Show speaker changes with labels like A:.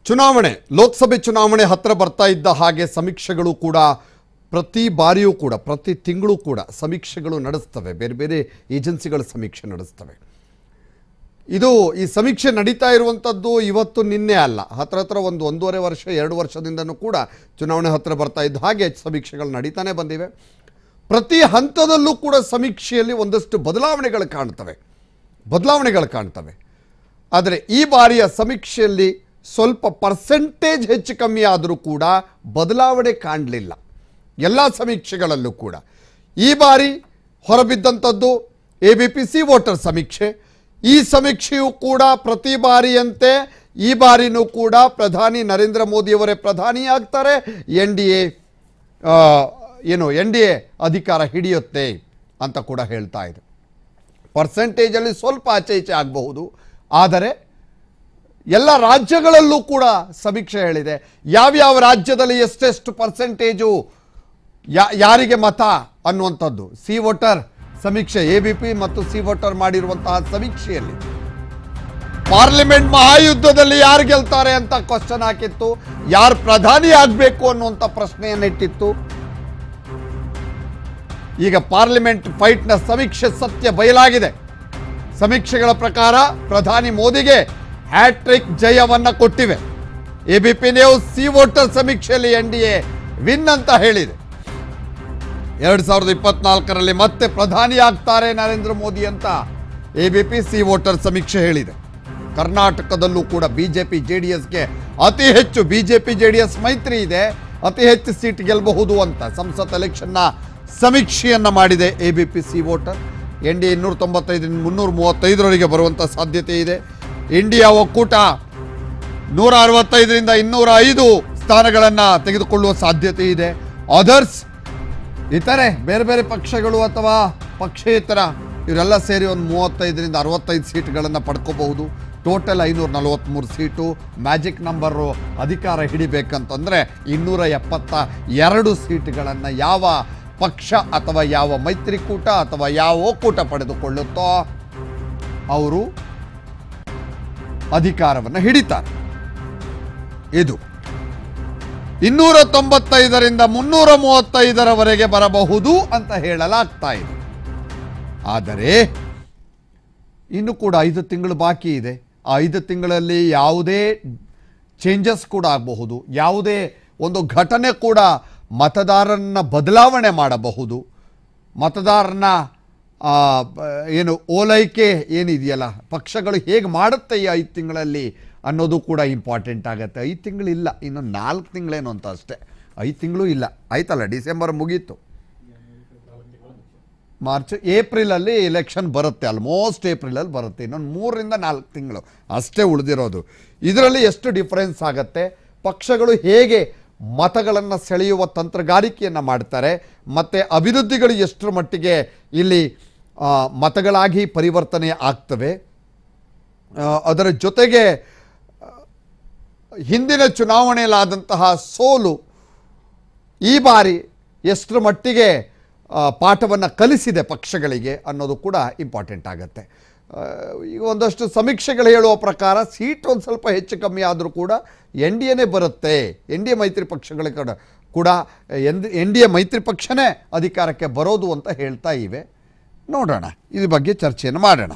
A: ಚುನಾವಣೆ ಲೋಕಸಭೆ ಚುನಾವಣೆ ಹತ್ರ ಬರ್ತಾ ಇದ್ದ ಹಾಗೆ ಸಮೀಕ್ಷೆಗಳು ಕೂಡ ಪ್ರತಿ ಬಾರಿಯೂ ಕೂಡ ಪ್ರತಿ ತಿಂಗಳು ಕೂಡ ಸಮೀಕ್ಷೆಗಳು ನಡೆಸ್ತವೆ. ಬೇರೆ ಬೇರೆ ಏಜೆನ್ಸಿಗಳು ಸಮೀಕ್ಷೆ ನಡೆಸ್ತವೆ. ಇದು ಈ ಸಮೀಕ್ಷೆ ನಡೀತಾ ಇರುವಂಥದ್ದು ಇವತ್ತು ನಿನ್ನೆ ಅಲ್ಲ. ಹತ್ರ ಒಂದು 1.5 ವರ್ಷ 2 ವರ್ಷದಿಂದನೂ ಕೂಡ ಚುನಾವಣೆ ಹತ್ರ ಬರ್ತಾ ಇದ್ದ ಹಾಗೆ ಸಮೀಕ್ಷೆಗಳು ನಡೀತಾನೆ ಬಂದಿವೆ. ಪ್ರತಿ ಹಂತದಲ್ಲೂ ಕೂಡ ಸಮೀಕ್ಷೆಯಲ್ಲಿ ಒಂದಷ್ಟು ಬದಲಾವಣೆಗಳು ಕಾಣ್ತವೆ. ಆದರೆ ಈ ಬಾರಿಯ ಸಮೀಕ್ಷೆಯಲ್ಲಿ ಸ್ವಲ್ಪ ಪರ್ಸೆಂಟೇಜ್ ಹೆಚ್ಚು ಕಮ್ಮಿ ಆದರೂ ಕೂಡ ಬದಲಾವಣೆ ಕಾಣಲಿಲ್ಲ ಎಲ್ಲ ಸಮೀಕ್ಷೆಗಳಲ್ಲೂ ಕೂಡ. ಈ ಬಾರಿ ಹೊರಬಿದ್ದಂಥದ್ದು ABP ವೋಟರ್ ಸಮೀಕ್ಷೆ. ಈ ಸಮೀಕ್ಷೆಯು ಕೂಡ ಪ್ರತಿ ಬಾರಿಯಂತೆ ಈ ಬಾರಿನೂ ಕೂಡ ಪ್ರಧಾನಿ ನರೇಂದ್ರ ಮೋದಿಯವರೇ ಪ್ರಧಾನಿಯಾಗ್ತಾರೆ, NDA ಅಧಿಕಾರ ಹಿಡಿಯುತ್ತೆ ಅಂತ ಕೂಡ ಹೇಳ್ತಾ ಇದೆ. ಪರ್ಸೆಂಟೇಜಲ್ಲಿ ಸ್ವಲ್ಪ ಆಚೆ ಈಚೆ ಆಗಬಹುದು, ಆದರೆ ಎಲ್ಲ ರಾಜ್ಯಗಳಲ್ಲೂ ಕೂಡ ಸಮೀಕ್ಷೆ ಹೇಳಿದೆ ಯಾವ್ಯಾವ ರಾಜ್ಯದಲ್ಲಿ ಎಷ್ಟೆಷ್ಟು ಪರ್ಸೆಂಟೇಜು ಯಾರಿಗೆ ಮತ ಅನ್ನುವಂಥದ್ದು. ವೋಟರ್ ಸಮೀಕ್ಷೆ ABP ಮತ್ತು ವೋಟರ್ ಮಾಡಿರುವಂತಹ ಸಮೀಕ್ಷೆಯಲ್ಲಿ ಪಾರ್ಲಿಮೆಂಟ್ ಮಹಾಯುದ್ಧದಲ್ಲಿ ಯಾರು ಗೆಲ್ತಾರೆ ಅಂತ ಕ್ವಶನ್ ಹಾಕಿತ್ತು, ಯಾರು ಪ್ರಧಾನಿ ಆಗಬೇಕು ಅನ್ನುವಂಥ ಪ್ರಶ್ನೆಯನ್ನಿಟ್ಟಿತ್ತು. ಈಗ ಪಾರ್ಲಿಮೆಂಟ್ ಫೈಟ್ನ ಸಮೀಕ್ಷೆ ಸತ್ಯ ಬಯಲಾಗಿದೆ. ಸಮೀಕ್ಷೆಗಳ ಪ್ರಕಾರ ಪ್ರಧಾನಿ ಮೋದಿಗೆ ಹ್ಯಾಟ್ರಿಕ್ ಜಯವನ್ನ ಕೊಟ್ಟಿವೆ. ABP ನ್ಯೂಸ್ ವೋಟರ್ ಸಮೀಕ್ಷೆಯಲ್ಲಿ NDA ವಿನ್ ಅಂತ ಹೇಳಿದೆ. 2024ರಲ್ಲಿ ಮತ್ತೆ ಪ್ರಧಾನಿ ಆಗ್ತಾರೆ ನರೇಂದ್ರ ಮೋದಿ ಅಂತ ABP ವೋಟರ್ ಸಮೀಕ್ಷೆ ಹೇಳಿದೆ. ಕರ್ನಾಟಕದಲ್ಲೂ ಕೂಡ BJP JDSಗೆ ಅತಿ ಹೆಚ್ಚು BJP JDS ಮೈತ್ರಿ ಇದೆ, ಅತಿ ಹೆಚ್ಚು ಸೀಟ್ ಗೆಲ್ಲಬಹುದು ಅಂತ ಸಂಸತ್ ಎಲೆಕ್ಷನ್ನ ಸಮೀಕ್ಷೆಯನ್ನ ಮಾಡಿದೆ ABP ವೋಟರ್. NDA 295ರಿಂದ 335ರವರೆಗೆ ಬರುವಂಥ ಸಾಧ್ಯತೆ ಇದೆ. ಇಂಡಿಯಾ ಒಕ್ಕೂಟ 165ರಿಂದ 205 ಸ್ಥಾನಗಳನ್ನು ತೆಗೆದುಕೊಳ್ಳುವ ಸಾಧ್ಯತೆ ಇದೆ. ಅದರ್ಸ್ ಇತರೆ ಬೇರೆ ಬೇರೆ ಪಕ್ಷಗಳು ಅಥವಾ ಪಕ್ಷೇತರ ಇವರೆಲ್ಲ ಸೇರಿ ಒಂದು 35ರಿಂದ 65 ಸೀಟ್ಗಳನ್ನು ಪಡ್ಕೋಬಹುದು. Total 543 seat. ಮ್ಯಾಜಿಕ್ ನಂಬರು ಅಧಿಕಾರ ಹಿಡಿಬೇಕಂತಂದರೆ 272 ಸೀಟ್ಗಳನ್ನು ಯಾವ ಪಕ್ಷ ಅಥವಾ ಯಾವ ಮೈತ್ರಿಕೂಟ ಅಥವಾ ಯಾವ ಒಕ್ಕೂಟ ಪಡೆದುಕೊಳ್ಳುತ್ತೋ ಅವರು ಅಧಿಕಾರವನ್ನು ಹಿಡಿತಾರೆ. ಇದು 295ರಿಂದ 335ರವರೆಗೆ ಬರಬಹುದು ಅಂತ ಹೇಳಲಾಗ್ತಾ ಇದೆ. ಆದರೆ ಇನ್ನು ಕೂಡ 5 ತಿಂಗಳು ಬಾಕಿ ಇದೆ. ಆ 5 ತಿಂಗಳಲ್ಲಿ ಯಾವುದೇ ಚೇಂಜಸ್ ಕೂಡ ಆಗಬಹುದು, ಯಾವುದೇ ಒಂದು ಘಟನೆ ಕೂಡ ಮತದಾರರನ್ನ ಬದಲಾವಣೆ ಮಾಡಬಹುದು. ಮತದಾರನ ಓಲೈಕೆ ಏನಿದೆಯಲ್ಲ, ಪಕ್ಷಗಳು ಹೇಗೆ ಮಾಡುತ್ತೆ ಈ 5 ತಿಂಗಳಲ್ಲಿ ಅನ್ನೋದು ಕೂಡ ಇಂಪಾರ್ಟೆಂಟ್ ಆಗುತ್ತೆ. 5 ತಿಂಗಳಿಲ್ಲ, ಇನ್ನು 4 ತಿಂಗಳೇನು ಅಂತ ಅಷ್ಟೇ. 5 ತಿಂಗಳು ಇಲ್ಲ, ಆಯ್ತಲ್ಲ, ಡಿಸೆಂಬರ್ ಮುಗೀತು, ಮಾರ್ಚ್ ಏಪ್ರಿಲಲ್ಲಿ ಎಲೆಕ್ಷನ್ ಬರುತ್ತೆ, ಆಲ್ಮೋಸ್ಟ್ ಏಪ್ರಿಲಲ್ಲಿ ಬರುತ್ತೆ. ಇನ್ನೊಂದು 3ರಿಂದ 4 ತಿಂಗಳು ಅಷ್ಟೇ ಉಳಿದಿರೋದು. ಇದರಲ್ಲಿ ಎಷ್ಟು ಡಿಫರೆನ್ಸ್ ಆಗುತ್ತೆ, ಪಕ್ಷಗಳು ಹೇಗೆ ಮತಗಳನ್ನು ಸೆಳೆಯುವ ತಂತ್ರಗಾರಿಕೆಯನ್ನು ಮಾಡ್ತಾರೆ, ಮತ್ತು ಅಭಿವೃದ್ಧಿಗಳು ಎಷ್ಟರ ಮಟ್ಟಿಗೆ ಇಲ್ಲಿ ಮತಗಳಾಗಿ ಪರಿವರ್ತನೆ ಆಗ್ತವೆ. ಅದರ ಜೊತೆಗೆ ಹಿಂದಿನ ಚುನಾವಣೆಯಲ್ಲಾದಂತಹ ಸೋಲು ಈ ಬಾರಿ ಎಷ್ಟರ ಮಟ್ಟಿಗೆ ಪಾಠವನ್ನು ಕಲಿಸಿದೆ ಪಕ್ಷಗಳಿಗೆ ಅನ್ನೋದು ಕೂಡ ಇಂಪಾರ್ಟೆಂಟ್ ಆಗುತ್ತೆ. ಈಗ ಒಂದಷ್ಟು ಸಮೀಕ್ಷೆಗಳು ಹೇಳುವ ಪ್ರಕಾರ ಸೀಟ್ ಒಂದು ಸ್ವಲ್ಪ ಹೆಚ್ಚು ಕಮ್ಮಿ ಆದರೂ ಕೂಡ NDAನೇ ಬರುತ್ತೆ. NDA ಮೈತ್ರಿ ಪಕ್ಷಗಳ ಕೂಡ NDA ಮೈತ್ರಿ ಪಕ್ಷನೇ ಅಧಿಕಾರಕ್ಕೆ ಬರೋದು ಅಂತ ಹೇಳ್ತಾ ಇವೆ. ನೋಡೋಣ, ಇದ್ರ ಬಗ್ಗೆ ಚರ್ಚೆಯನ್ನು ಮಾಡೋಣ.